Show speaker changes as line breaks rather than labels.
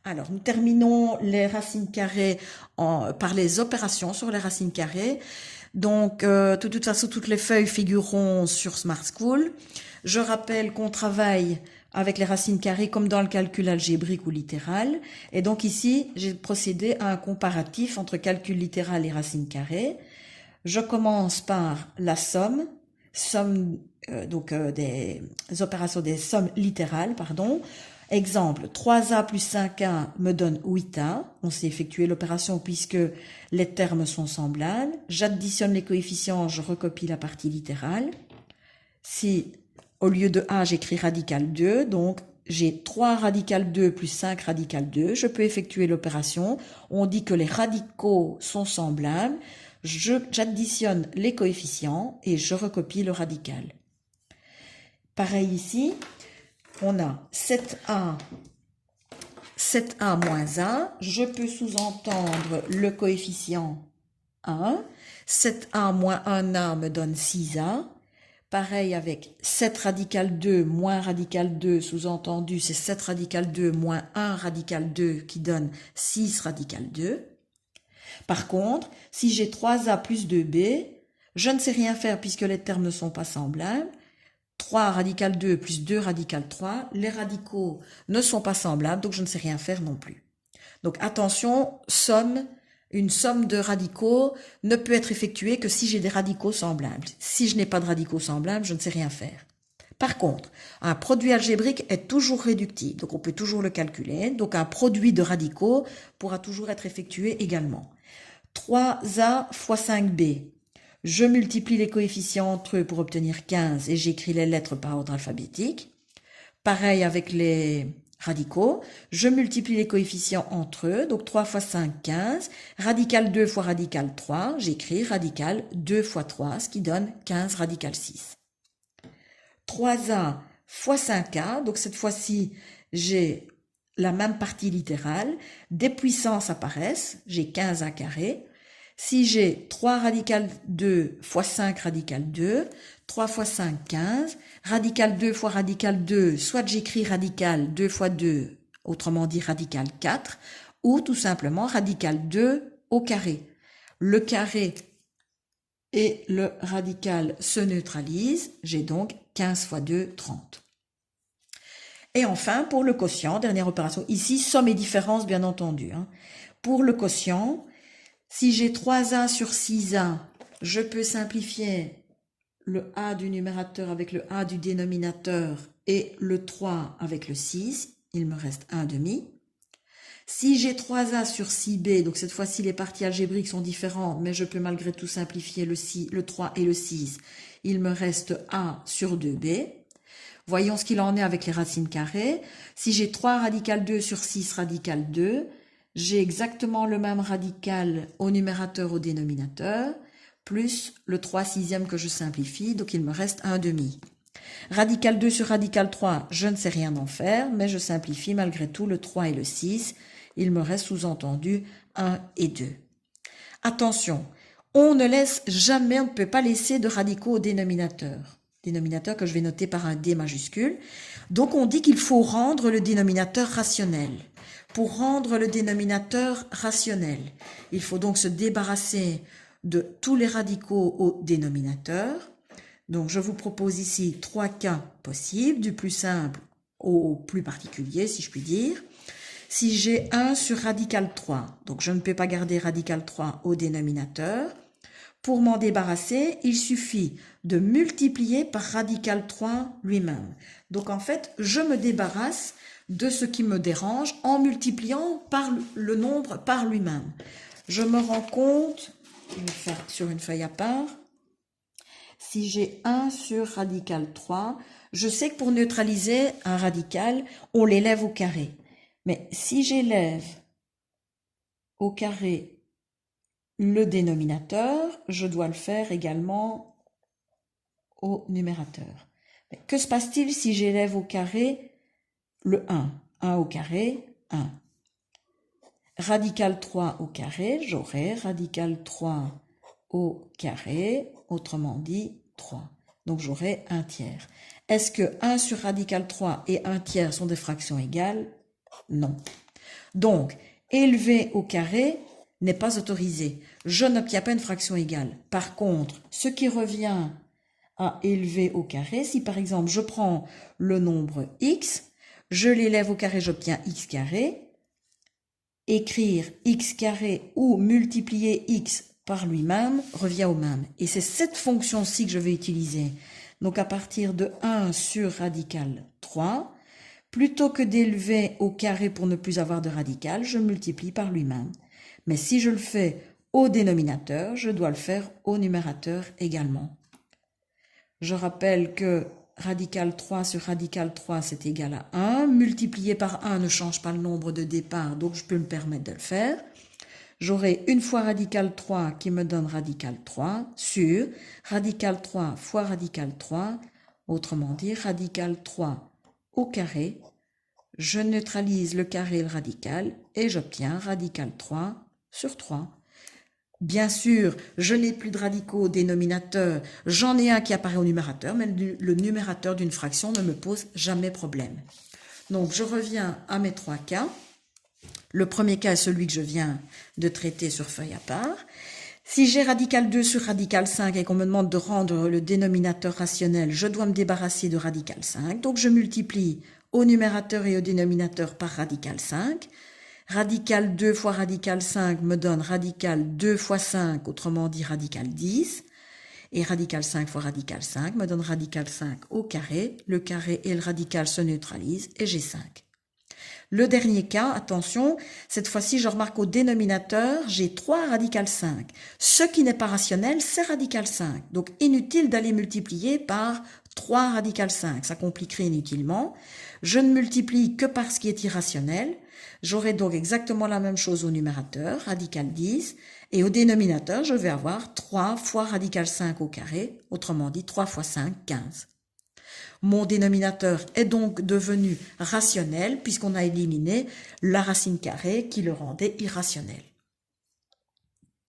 Alors, nous terminons les racines carrées par les opérations sur les racines carrées. Donc, de toute façon, toutes les feuilles figureront sur Smart School. Je rappelle qu'on travaille avec les racines carrées comme dans le calcul algébrique ou littéral. Et donc ici, j'ai procédé à un comparatif entre calcul littéral et racines carrées. Je commence par la somme des opérations des sommes littérales, pardon. Exemple, 3a plus 5a me donne 8a. On sait effectuer l'opération puisque les termes sont semblables. J'additionne les coefficients, je recopie la partie littérale. Si au lieu de a, j'écris radical 2, donc j'ai 3 radical 2 plus 5 radical 2, je peux effectuer l'opération. On dit que les radicaux sont semblables. J'additionne les coefficients et je recopie le radical. Pareil ici, on a 7a moins 1. Je peux sous-entendre le coefficient 1. 7a moins 1a me donne 6a. Pareil avec 7 radical 2 moins radical 2, sous-entendu c'est 7 radical 2 moins 1 radical 2 qui donne 6 radical 2. Par contre, si j'ai 3a plus 2b, je ne sais rien faire puisque les termes ne sont pas semblables. 3 radical 2 plus 2 radical 3, les radicaux ne sont pas semblables, donc je ne sais rien faire non plus. Donc attention, une somme de radicaux ne peut être effectuée que si j'ai des radicaux semblables. Si je n'ai pas de radicaux semblables, je ne sais rien faire. Par contre, un produit algébrique est toujours réductible, donc on peut toujours le calculer. Donc un produit de radicaux pourra toujours être effectué également. 3a fois 5b. Je multiplie les coefficients entre eux pour obtenir 15 et j'écris les lettres par ordre alphabétique. Pareil avec les radicaux, je multiplie les coefficients entre eux, donc 3 fois 5, 15. Radical 2 fois radical 3, j'écris radical 2 fois 3, ce qui donne 15 radical 6. 3a fois 5a, donc cette fois-ci, j'ai la même partie littérale. Des puissances apparaissent, j'ai 15a carré. Si j'ai 3 radical 2 fois 5 radical 2, 3 fois 5, 15, radical 2 fois radical 2, soit j'écris radical 2 fois 2, autrement dit radical 4, ou tout simplement radical 2 au carré. Le carré et le radical se neutralisent, j'ai donc 15 fois 2, 30. Et enfin, pour le quotient, dernière opération, ici, somme et différence bien entendu. Pour le quotient, si j'ai 3a sur 6a, je peux simplifier le a du numérateur avec le a du dénominateur et le 3 avec le 6. Il me reste 1 demi. Si j'ai 3a sur 6b, donc cette fois-ci les parties algébriques sont différentes, mais je peux malgré tout simplifier le 3 et le 6. Il me reste a sur 2b. Voyons ce qu'il en est avec les racines carrées. Si j'ai 3 radical 2 sur 6 radical 2, j'ai exactement le même radical au numérateur, au dénominateur, plus le 3 sixième que je simplifie, donc il me reste 1 demi. Radical 2 sur radical 3, je ne sais rien en faire, mais je simplifie malgré tout le 3 et le 6. Il me reste sous-entendu 1 et 2. Attention, on ne peut pas laisser de radicaux au dénominateur. Dénominateur que je vais noter par un D majuscule. Donc on dit qu'il faut rendre le dénominateur rationnel. Pour rendre le dénominateur rationnel, il faut donc se débarrasser de tous les radicaux au dénominateur. Donc je vous propose ici 3 cas possibles, du plus simple au plus particulier, si je puis dire. Si j'ai 1 sur radical 3, donc je ne peux pas garder radical 3 au dénominateur. Pour m'en débarrasser, il suffit de multiplier par radical 3 lui-même. Donc en fait, je me débarrasse de ce qui me dérange en multipliant par le nombre par lui-même. Je me rends compte, je vais faire sur une feuille à part, si j'ai 1 sur radical 3, je sais que pour neutraliser un radical, on l'élève au carré. Mais si j'élève au carré le dénominateur, je dois le faire également au numérateur. Mais que se passe-t-il si j'élève au carré le 1? 1 au carré, 1. Radical 3 au carré, j'aurai radical 3 au carré, autrement dit 3. Donc j'aurai 1 tiers. Est-ce que 1 sur radical 3 et 1 tiers sont des fractions égales? Non. Donc, élevé au carré n'est pas autorisé. Je n'obtiens pas une fraction égale. Par contre, ce qui revient à élever au carré, si par exemple je prends le nombre x, je l'élève au carré, j'obtiens x carré. Écrire x carré ou multiplier x par lui-même revient au même. Et c'est cette fonction-ci que je vais utiliser. Donc à partir de 1 sur radical 3, plutôt que d'élever au carré pour ne plus avoir de radical, je multiplie par lui-même. Mais si je le fais au dénominateur, je dois le faire au numérateur également. Je rappelle que radical 3 sur radical 3, c'est égal à 1. Multiplié par 1 ne change pas le nombre de départ, donc je peux me permettre de le faire. J'aurai une fois radical 3 qui me donne radical 3 sur radical 3 fois radical 3, autrement dit radical 3 au carré. Je neutralise le carré et le radical et j'obtiens radical 3 sur 3. Bien sûr, je n'ai plus de radicaux au dénominateur, j'en ai un qui apparaît au numérateur, mais le numérateur d'une fraction ne me pose jamais problème. Donc je reviens à mes 3 cas. Le premier cas est celui que je viens de traiter sur feuille à part. Si j'ai radical 2 sur radical 5 et qu'on me demande de rendre le dénominateur rationnel, je dois me débarrasser de radical 5. Donc je multiplie au numérateur et au dénominateur par radical 5. Radical 2 fois radical 5 me donne radical 2 fois 5, autrement dit radical 10. Et radical 5 fois radical 5 me donne radical 5 au carré. Le carré et le radical se neutralisent et j'ai 5. Le dernier cas, attention, cette fois-ci je remarque au dénominateur, j'ai 3 radical 5. Ce qui n'est pas rationnel, c'est radical 5. Donc inutile d'aller multiplier par 3 radical 5, ça compliquerait inutilement. Je ne multiplie que par ce qui est irrationnel. J'aurai donc exactement la même chose au numérateur, radical 10, et au dénominateur, je vais avoir 3 fois radical 5 au carré, autrement dit 3 fois 5, 15. Mon dénominateur est donc devenu rationnel puisqu'on a éliminé la racine carrée qui le rendait irrationnel.